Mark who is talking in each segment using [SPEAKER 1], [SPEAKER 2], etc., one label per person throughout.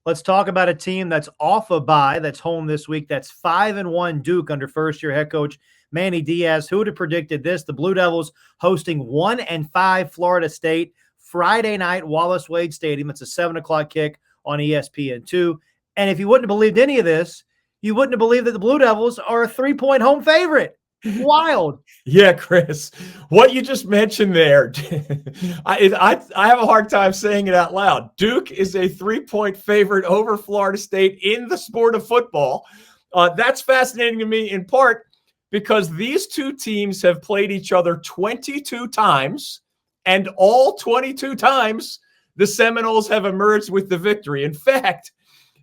[SPEAKER 1] Let's talk about a team that's off a bye, that's home this week. That's 5-1 Duke under first-year head coach Manny Diaz. Who would have predicted this? The Blue Devils hosting 1-5 Florida State Friday night, Wallace Wade Stadium. It's a 7:00 kick on ESPN2. And if you wouldn't have believed any of this, you wouldn't have believed that the Blue Devils are a 3-point home favorite. Wild.
[SPEAKER 2] Yeah, Chris, what you just mentioned there, I have a hard time saying it out loud. Duke is a 3-point favorite over Florida State in the sport of football. That's fascinating to me in part because these two teams have played each other 22 times, and all 22 times the Seminoles have emerged with the victory. In fact,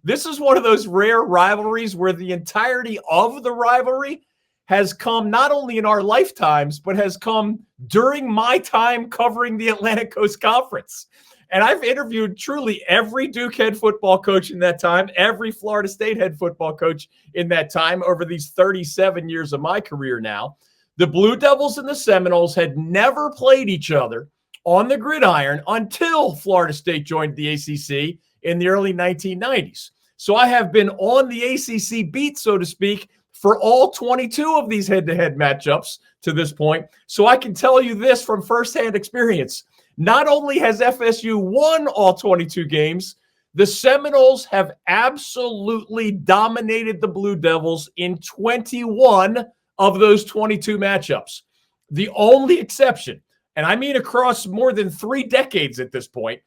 [SPEAKER 2] this is one of those rare rivalries where the entirety of the rivalry has come not only in our lifetimes, but has come during my time covering the Atlantic Coast Conference. And I've interviewed truly every Duke head football coach in that time, every Florida State head football coach in that time over these 37 years of my career now. The Blue Devils and the Seminoles had never played each other on the gridiron until Florida State joined the ACC in the early 1990s. So I have been on the ACC beat, so to speak, for all 22 of these head-to-head matchups to this point. So I can tell you this from firsthand experience. Not only has FSU won all 22 games, the Seminoles have absolutely dominated the Blue Devils in 21 of those 22 matchups. The only exception, and I mean across more than 3 decades at this point,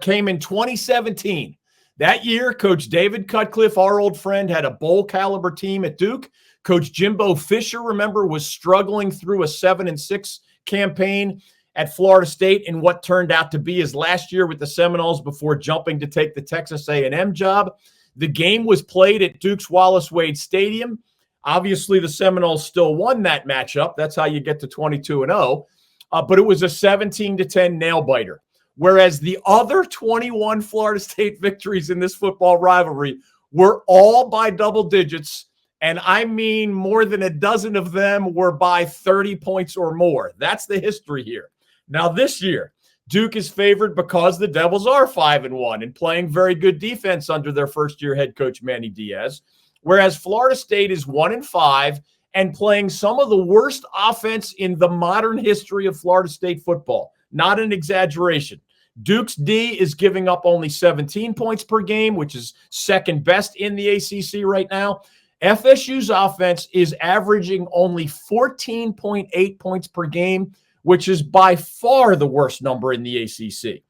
[SPEAKER 2] came in 2017. That year, Coach David Cutcliffe, our old friend, had a bowl-caliber team at Duke. Coach Jimbo Fisher, remember, was struggling through a 7-6 campaign at Florida State in what turned out to be his last year with the Seminoles before jumping to take the Texas A&M job. The game was played at Duke's Wallace Wade Stadium. Obviously, the Seminoles still won that matchup. That's how you get to 22-0. But it was a 17-10 nail-biter. Whereas the other 21 Florida State victories in this football rivalry were all by double digits, and I mean more than a dozen of them were by 30 points or more. That's the history here. Now this year, Duke is favored because the Devils are 5-1 and playing very good defense under their first-year head coach Manny Diaz, whereas Florida State is 1-5 and playing some of the worst offense in the modern history of Florida State football. Not an exaggeration. Duke's D is giving up only 17 points per game, which is second best in the ACC right now. FSU's offense is averaging only 14.8 points per game, which is by far the worst number in the ACC.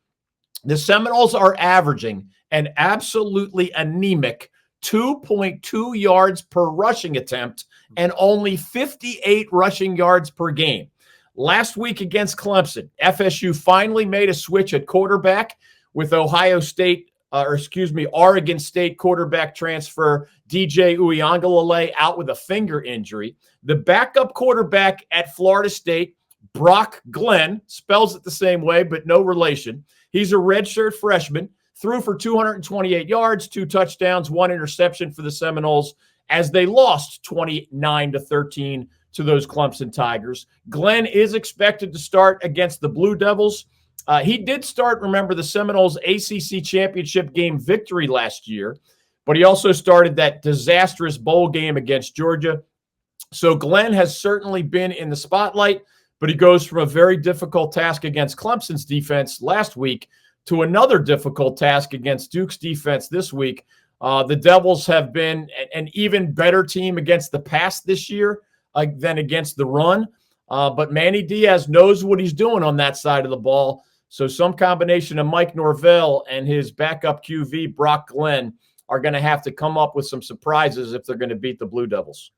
[SPEAKER 2] The Seminoles are averaging an absolutely anemic 2.2 yards per rushing attempt and only 58 rushing yards per game. Last week against Clemson, FSU finally made a switch at quarterback with Oregon State quarterback transfer DJ Uiagalelei out with a finger injury. The backup quarterback at Florida State, Brock Glenn, spells it the same way, but no relation. He's a redshirt freshman, threw for 228 yards, 2 touchdowns, 1 interception for the Seminoles as they lost 29-13 to those Clemson Tigers. Glenn is expected to start against the Blue Devils. He did start, remember, the Seminoles ACC championship game victory last year, but he also started that disastrous bowl game against Georgia. So Glenn has certainly been in the spotlight, but he goes from a very difficult task against Clemson's defense last week to another difficult task against Duke's defense this week. The Devils have been an even better team against the pass this year than against the run. But Manny Diaz knows what he's doing on that side of the ball. So some combination of Mike Norvell and his backup QB, Brock Glenn, are going to have to come up with some surprises if they're going to beat the Blue Devils.